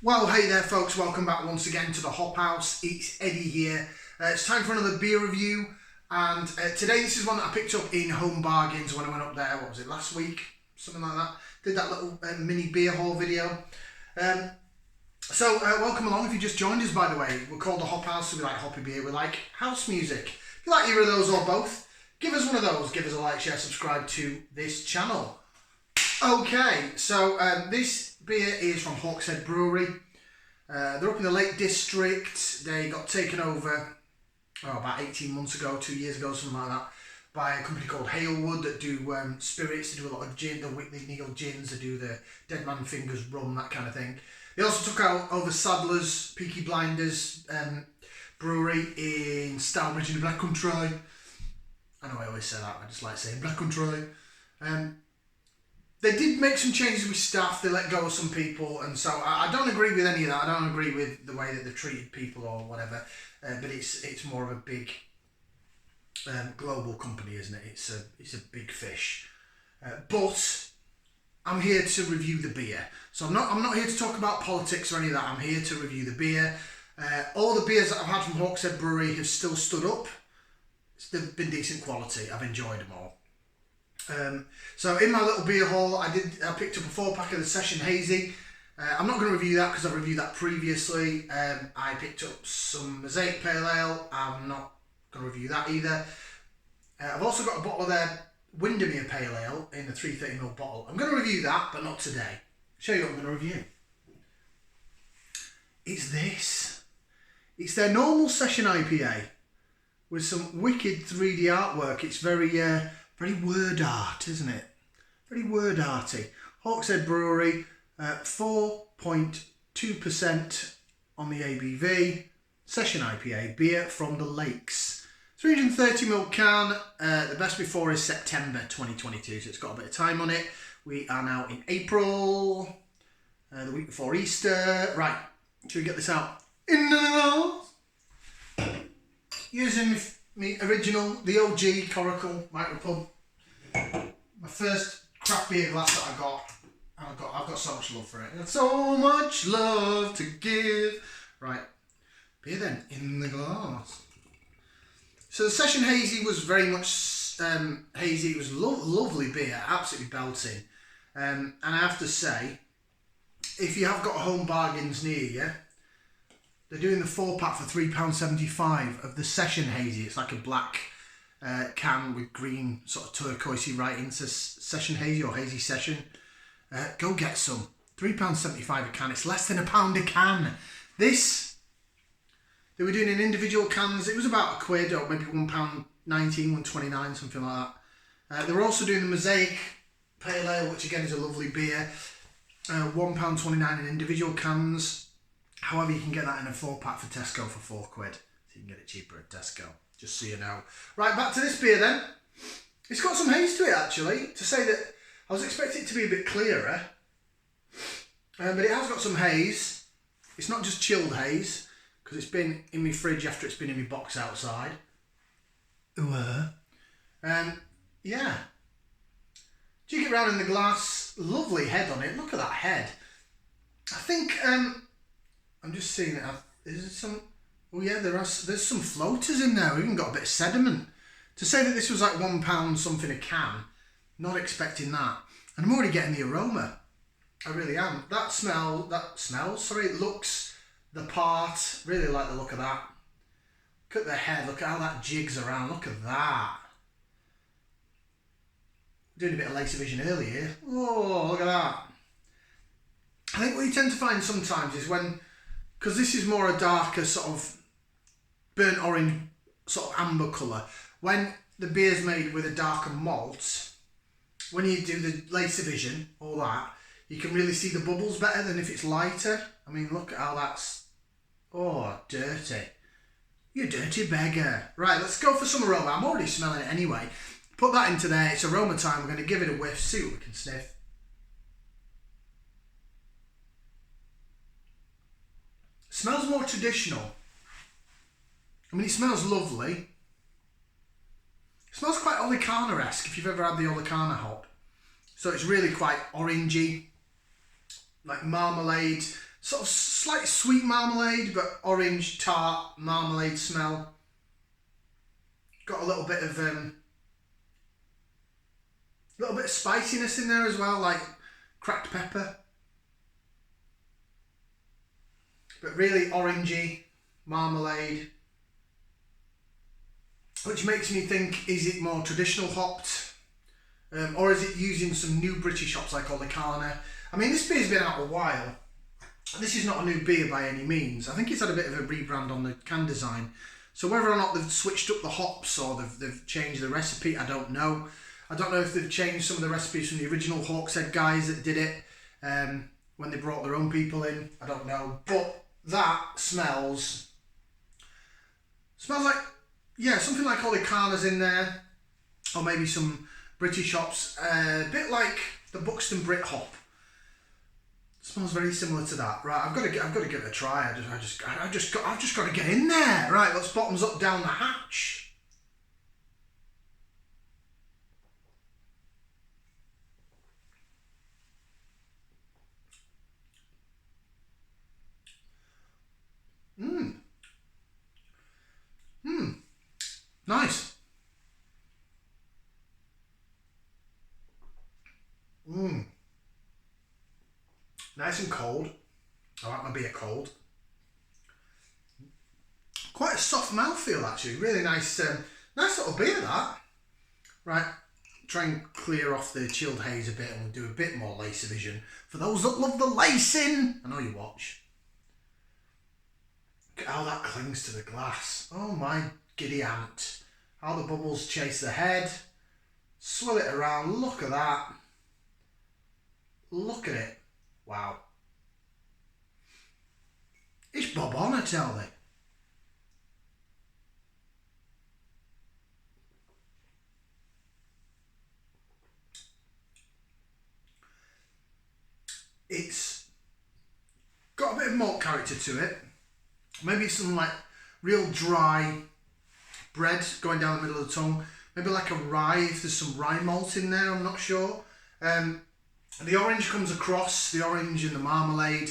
Well, hey there folks, welcome back once again to the Hop House. It's Eddie here. It's time for another beer review, and today this is one that I picked up in Home Bargains when I went up there, what was it, last week? Something like that. Did that little mini beer haul video. So welcome along if you just joined us, by the way. We're called the Hop House, so we like hoppy beer, we like house music. If you like either of those or both, give us one of those. Give us a like, share, subscribe to this channel. Okay, so this beer is from Hawkshead Brewery. They're up in the Lake District. They got taken over about 18 months ago, 2 years ago, something like that, by a company called Halewood that do spirits. They do a lot of gin, the Whitley Neal gins. They do the Dead Man Fingers rum, that kind of thing. They also took over Sadler's, Peaky Blinders brewery in Stourbridge in Black Country. I know I always say that, I just like saying Black Country. They did make some changes with staff. They let go of some people, and so I don't agree with any of that. I don't agree with the way that they've treated people or whatever. But it's more of a big global company, isn't it? It's a big fish. But I'm here to review the beer. So I'm not here to talk about politics or any of that. I'm here to review the beer. All the beers that I've had from Hawkshead Brewery have still stood up. They've been decent quality. I've enjoyed them all. So in my little beer haul, I picked up a 4-pack of the Session Hazy. I'm not going to review that because I've reviewed that previously. I picked up some Mosaic Pale Ale. I'm not going to review that either. I've also got a bottle of their Windermere Pale Ale in a 330ml bottle. I'm going to review that, but not today. Show you what I'm going to review. It's this. It's their normal Session IPA with some wicked 3D artwork. It's very word art, isn't it? Very word arty. Hawkshead Brewery, 4.2% on the ABV. Session IPA, beer from the lakes. 330ml can. The best before is September 2022, so it's got a bit of time on it. We are now in April, the week before Easter. Right, should we get this out? In the glass. Using me original, the OG Coracle Micropub. My first craft beer glass that I got, and I've got so much love for it. I've got so much love to give. Right, beer then, in the glass. So the Session Hazy was very much hazy. It was lovely beer, absolutely belting. And I have to say, if you have got Home Bargains near you, they're doing the 4-pack for £3.75 of the Session Hazy. It's like a black can with green sort of turquoisey writing. Says Session Hazy or Hazy Session. Go get some. £3.75 a can. It's less than £1 a can. This, they were doing in individual cans. It was about £1 or maybe £1.19, £1.29, something like that. They were also doing the Mosaic Pale Ale, which again is a lovely beer. £1.29 in individual cans. However, you can get that in a 4-pack for Tesco for £4. So you can get it cheaper at Tesco. Just so you know. Right, back to this beer then. It's got some haze to it actually. To say that I was expecting it to be a bit clearer. But it has got some haze. It's not just chilled haze, because it's been in my fridge after it's been in my box outside. Yeah. Jig it round in the glass. Lovely head on it. Look at that head. I think, I'm just seeing it. Is it some... Oh yeah, there's some floaters in there. We've even got a bit of sediment. To say that this was like £1 something a can, not expecting that. And I'm already getting the aroma. I really am. It looks the part. Really like the look of that. Look at the head. Look at how that jigs around. Look at that. Doing a bit of laser vision earlier. Oh, look at that. I think what you tend to find sometimes is when, because this is more a darker sort of burnt orange, sort of amber colour. When the beer's made with a darker malt, when you do the laser vision, all that, you can really see the bubbles better than if it's lighter. I mean, look at how that's... Oh, dirty. You dirty beggar. Right, let's go for some aroma. I'm already smelling it anyway. Put that into there. It's aroma time. We're going to give it a whiff, see what we can sniff. Smells more traditional. I mean, it smells lovely. It smells quite Olicana-esque if you've ever had the Olicana hop. So it's really quite orangey, like marmalade, sort of slight sweet marmalade, but orange tart marmalade smell. Got a little bit of spiciness in there as well, like cracked pepper. But really orangey marmalade, which makes me think, is it more traditional hopped? Or is it using some new British hops like Olicana? I mean, this beer's been out a while. This is not a new beer by any means. I think it's had a bit of a rebrand on the can design. So whether or not they've switched up the hops or they've changed the recipe, I don't know. I don't know if they've changed some of the recipes from the original Hawkshead guys that did it when they brought their own people in. I don't know. But that smells like, yeah, something like Olicana's in there, or maybe some British hops, a bit like the Buxton Brit hop. Smells very similar to that. Right, I've got to give it a try. I've just got to get in there. Right, let's bottoms up down the hatch. Nice. Nice and cold. I like my beer cold. Quite a soft mouthfeel actually. Really nice, nice little beer that. Right, try and clear off the chilled haze a bit and we'll do a bit more lace vision. For those that love the lacing, I know you watch. Look at how that clings to the glass. Oh my giddy aunt. How the bubbles chase the head. Swirl it around. Look at that. Look at it. Wow. It's bob on, I tell thee. It's got a bit of malt character to it. Maybe some like real dry bread going down the middle of the tongue. Maybe like a rye, if there's some rye malt in there, I'm not sure. The orange comes across, the orange and the marmalade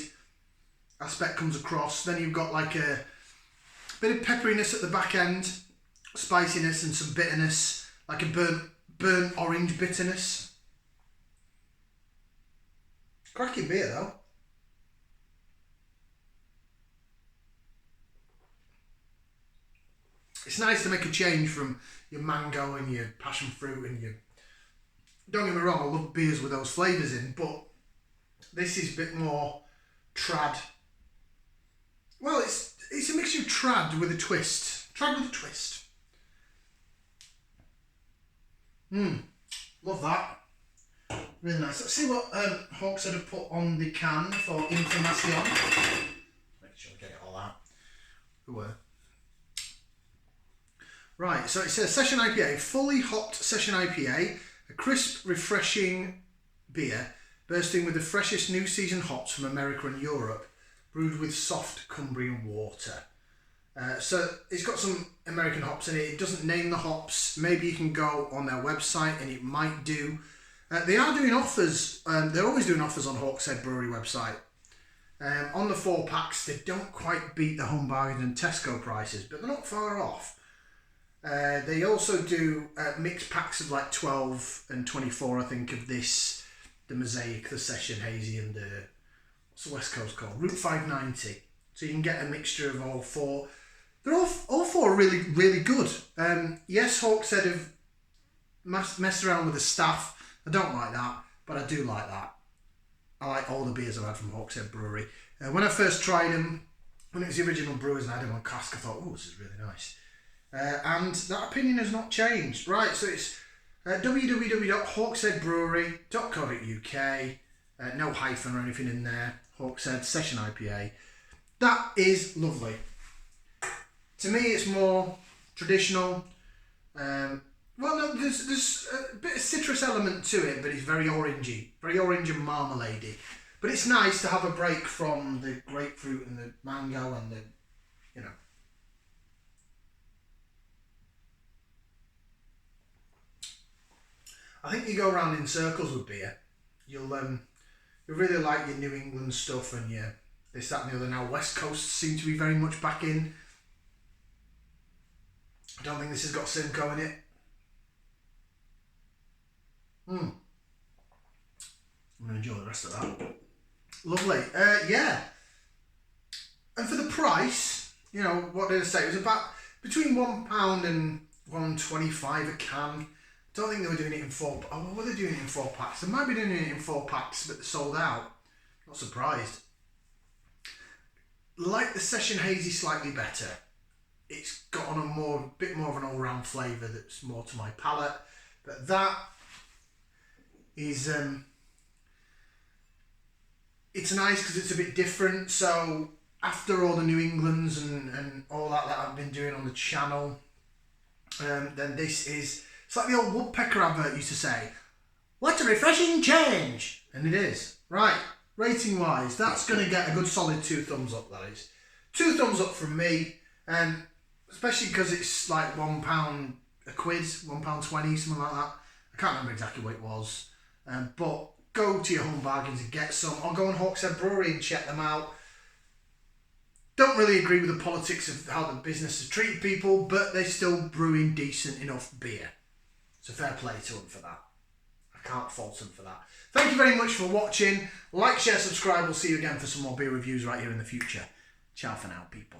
aspect comes across. Then you've got like a bit of pepperiness at the back end, spiciness and some bitterness, like a burnt orange bitterness. Cracking beer though. It's nice to make a change from your mango and your passion fruit and your... Don't get me wrong, I love beers with those flavours in, but this is a bit more trad. Well, it's a mixture of trad with a twist. Trad with a twist. Love that. Really nice. Let's see what Hawkshead have put on the can for information. Make sure I get it all out. Right, so it says Session IPA, fully hopped Session IPA, a crisp, refreshing beer, bursting with the freshest new season hops from America and Europe, brewed with soft Cumbrian water. So it's got some American hops in it. It doesn't name the hops. Maybe you can go on their website and it might do. They are doing offers. They're always doing offers on Hawkshead Brewery website. On the 4-packs, they don't quite beat the Home Bargain and Tesco prices, but they're not far off. They also do mixed packs of like 12 and 24, I think, of this, the Mosaic, the Session Hazy, and the, what's the West Coast called? Route 590. So you can get a mixture of all four. They're all four really, really good. Yes, Hawkshead have messed around with the staff. I don't like that, but I do like that. I like all the beers I've had from Hawkshead Brewery. When I first tried them, when it was the original brewers and I had them on cask, I thought, oh, this is really nice. And that opinion has not changed. Right, so it's www.hawksheadbrewery.co.uk. No hyphen or anything in there. Hawkshead Session IPA. That is lovely. To me, it's more traditional. Well, no, there's a bit of citrus element to it, but it's very orangey, very orange and marmalade-y. But it's nice to have a break from the grapefruit and the mango and the, you know. I think you go around in circles with beer. You'll really like your New England stuff and your this, that and the other. Now West Coast seem to be very much back in. I don't think this has got Simcoe in it. I'm going to enjoy the rest of that. Lovely. Yeah. And for the price, you know, what did I say? It was about between £1 and £1.25 a can. Don't think they were doing it in 4. Oh, were they doing it in 4 packs? They might be doing it in 4 packs, but they're sold out. Not surprised. Like the Session Hazy slightly better. It's got on a bit more of an all-round flavour that's more to my palate. But that is it's nice because it's a bit different. So after all the New Englands and all that I've been doing on the channel, then this is, it's like the old Woodpecker advert used to say, what a refreshing change. And it is. Right, rating wise, that's going to get a good solid 2 thumbs up, that is. 2 thumbs up from me, and especially because it's like £1 a quid, £1.20, something like that. I can't remember exactly what it was. But go to your home bargains and get some, or go on Hawkshead Brewery and check them out. Don't really agree with the politics of how the business has treated people, but they're still brewing decent enough beer. So fair play to them for that. I can't fault them for that. Thank you very much for watching. Like, share, subscribe. We'll see you again for some more beer reviews right here in the future. Ciao for now, people.